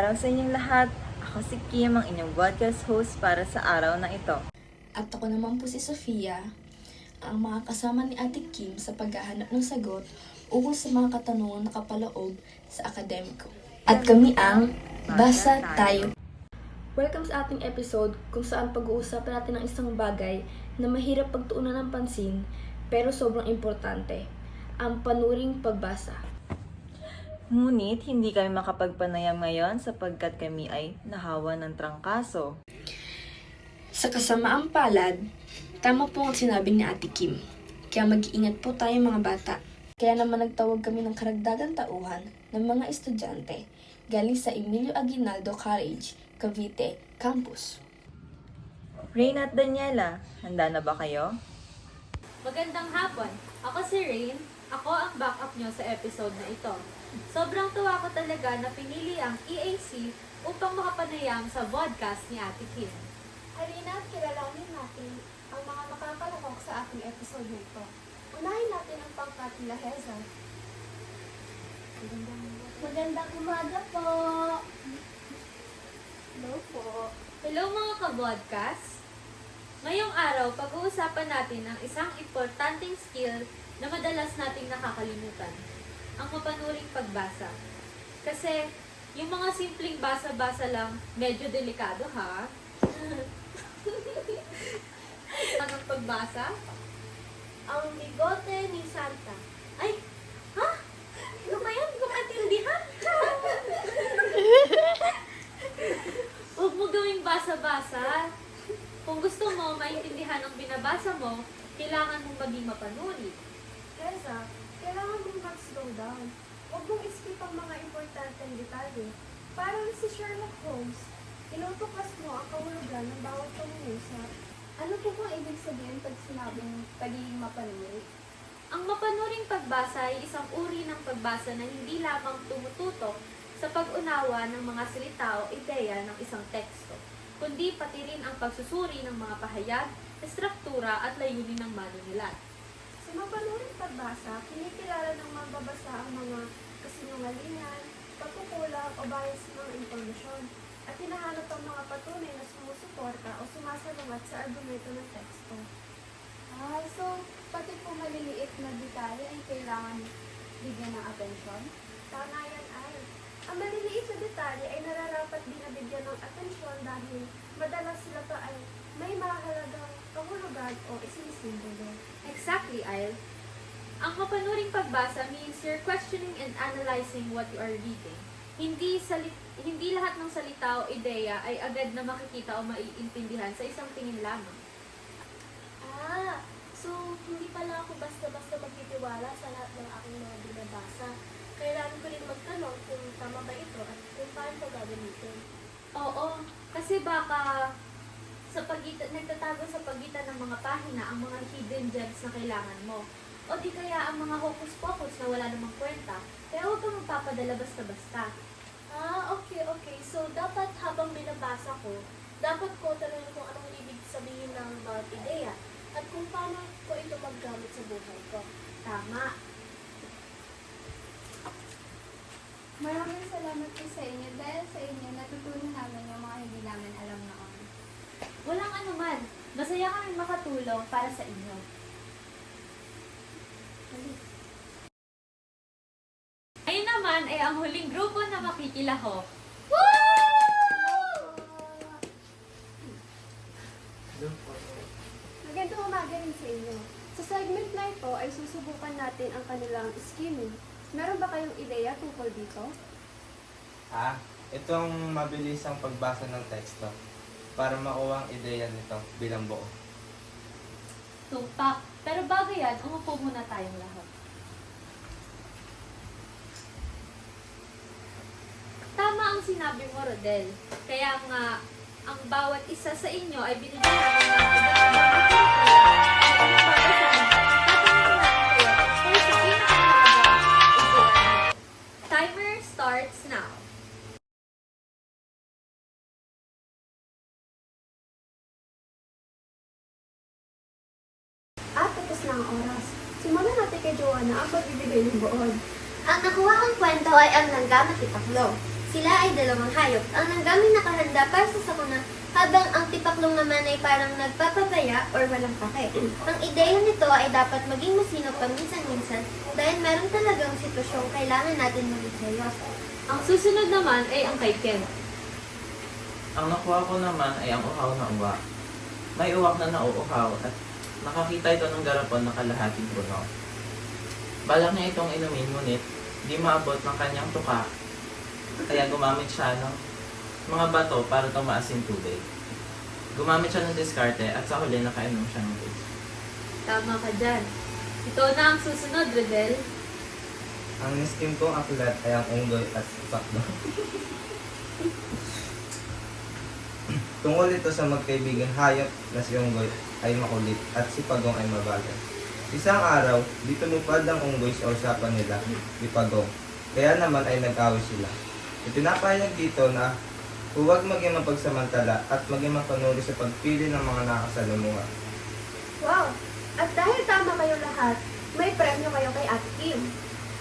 araw sa inyong lahat. Ako si Kim, ang inyong podcast host para sa araw na ito. At ako naman po si Sofia, ang mga kasama ni Ate Kim sa paghahanap ng sagot ukol sa mga katanungan na kapaloob sa akademiko. At kami ang Basa Tayo. Welcome sa ating episode kung saan pag-uusapan natin ang isang bagay na mahirap pagtuunan ng pansin pero sobrang importante, ang panuring pagbasa. Ngunit hindi kami makapagpanayam ngayon sapagkat kami ay nahawa ng trangkaso. Sa kasamaang palad, tama po ang sinabi ni Ate Kim. Kaya mag-iingat po tayo mga bata. Kaya naman nagtawag kami ng karagdagang tauhan ng mga estudyante galing sa Emilio Aguinaldo College, Cavite Campus. Rain at Daniela, handa na ba kayo? Magandang hapon! Ako si Rain. Ako ang backup nyo sa episode na ito. Sobrang tuwa ko talaga na pinili ang EAC upang makapanayam sa podcast ni Ate Kim. Halina at kilalanin natin ang mga makakalahok sa ating episode na ito. Unahin natin ang pangkat nila Heza. Magandang umaga po! Hello po! Hello mga ka-podcast! Ngayong araw, pag-uusapan natin ang isang importanteng skill na madalas nating nakakalimutan. Ang mapanuring pagbasa. Kasi, yung mga simpleng basa-basa lang, medyo delikado ha? Ang pagbasa? Ang bigote ni Santa. Ay! Ha? Ano ba yan? Kumatindihan? Huwag mo gawing basa-basa. Kung gusto mo maintindihan ang binabasa mo, kailangan mong maging mapanuri. Heza, kailangan mong mag-slow down. Huwag mong iskip ang mga importanteng detalye. Parang si Sherlock Holmes, inutuklas mo ang kahulugan ng bawat pangungusap. Ano po bang ibig sabihin pag sinabing pagiging mapanuri? Ang mapanuring pagbasa ay isang uri ng pagbasa na hindi lamang tumututok sa pag-unawa ng mga salita o ideya ng isang teksto, kundi pati rin ang pagsusuri ng mga pahayag, estruktura at layunin ng manunulat. Sa mapanuring pagbasa, kinikilala ng mambabasa ang mga kasinungalingan, pagkukulang o bias ng mga impormasyon, at hinahanap ang mga patunay na sumusuporta o sumasalungat sa argumento ng teksto. So pati po maliliit na detalye ay kailangan bigyan ng atensyon? Tama yan ay. Ang maliliit na detalye ay nararapat din na bigyan ng atensyon dahil madalas sila pa ay may mahalagang kahulugan o isinisimbolo. Exactly, Isle. Ang mapanuring pagbasa means you're questioning and analyzing what you are reading. Hindi lahat ng salita o ideya ay agad na makikita o maiintindihan sa isang tingin lamang. So hindi pala ako basta-basta magtitiwala sa lahat ng aking mga binabasa. Kailangan ko rin magtanong kung tama ba ito at kung paano ko gagamitin. Oo, kasi baka nagtatago sa pagitan ng mga pahina ang mga hidden gems na kailangan mo. O di kaya ang mga hocus-pocus na wala namang kwenta. Kaya huwag kang magpapadala basta-basta. Okay. So dapat habang binabasa ko, dapat ko tanongin kung anong ibig sabihin ng bawat ideya at kung paano ko ito maggamit sa buhay ko. Tama. Maraming salamat po sa inyo. Dahil sa inyo, natutunan namin yung mga hindi namin alam noon. Walang anuman. Masaya kaming makatulong para sa inyo. Ngayon naman ay ang huling grupo na makikilahok. Magandang umaga rin sa inyo. Sa segment na ito ay susubukan natin ang kanilang skimming. Meron ba kayong ideya tungkol dito? Itong mabilisang pagbasa ng teksto para makuha ang ideya nito bilang buo. Tumpak. Pero bago yan, umupo muna tayong lahat. Tama ang sinabi mo, Rodel. Kaya nga, ang bawat isa sa inyo ay binigyan namin ng Timer starts now. Tapos na ang oras. Simulan natin kay Joanna ang pagbibigay ng buod. Ang nakuha kong kwento ay ang langgam at itaklo. Sila ay dalawang hayop. Ang nanggaming nakahanda para sa sakuna, habang ang tipaklong naman ay parang nagpapabaya or walang pake. Ang ideya nito ay dapat maging masinop paminsan-minsan dahil meron talagang sitwasyong kailangan natin maging seryoso. Ang susunod naman ay ang kay Ken. Ang nakuha ko naman ay ang uhaw na uwak. May uwak na nauuhaw at nakakita ito ng garapon na kalahating puno. Balak niya itong inumin ngunit di maabot ng kanyang tuka. Kaya gumamit siya ng mga bato para tumaas yung tubig. Gumamit siya ng diskarte at sa huli nakainom siya ng tubig. Tama ka dyan. Ito na ang susunod, Redel. Ang niskim kong aklat ay ang unggoy at sakdo. Tungkol ito sa magkaibigan hayop na si unggoy ay makulit at si pagong ay mabagal. Isang araw, di tumupad ang unggoy sa usapan nila ni Pagong. Kaya naman ay nag-away sila. Ipinapahayag dito na huwag maging mapagsamantala at maging mapanuri sa pagpili ng mga nakasalamuha. Wow! At dahil tama kayo lahat, may premyo kayo kay Ate Kim.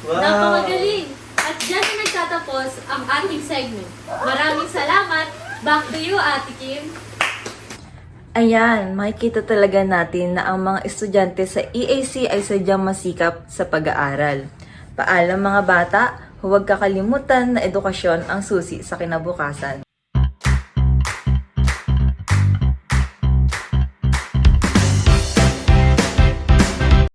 Napakagaling! At dyan na nagtatapos ang ating segment. Maraming salamat! Back to you, Ate Kim! Ayan, makikita talaga natin na ang mga estudyante sa EAC ay sadyang masikap sa pag-aaral. Paalam mga bata, huwag kakalimutan na edukasyon ang susi sa kinabukasan.